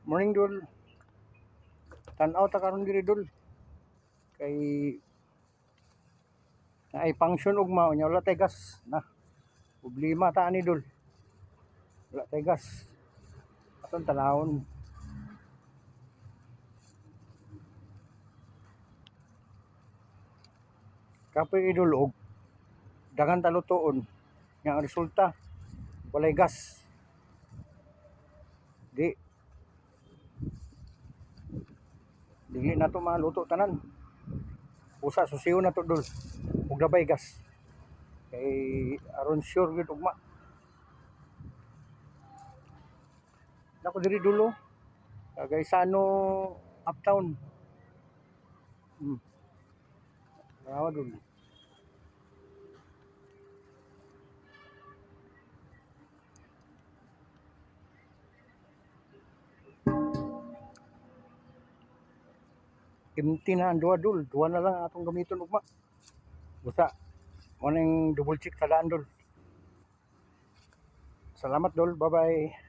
Morning dul. Tan-aw ta karon diri dul. Kay ay function ugma unya wala tay gas na. Problema ta ani dul. Wala tay gas. Aton tanawon. Kapoy idol og dagan ta lutoon. Nga ang resulta walay gas. Dili na to maluto tanan. Usa susiyo na to dul. Ug labay gas. Kay aron sure gyud ugma. Nako diri dulo. Cagaysano uptown. Rawa dul. Empty na ang duwa dul. Duwa na lang atong gamiton ugma. Busa. Mo ning double check tadaan dul. Salamat dul. Bye-bye.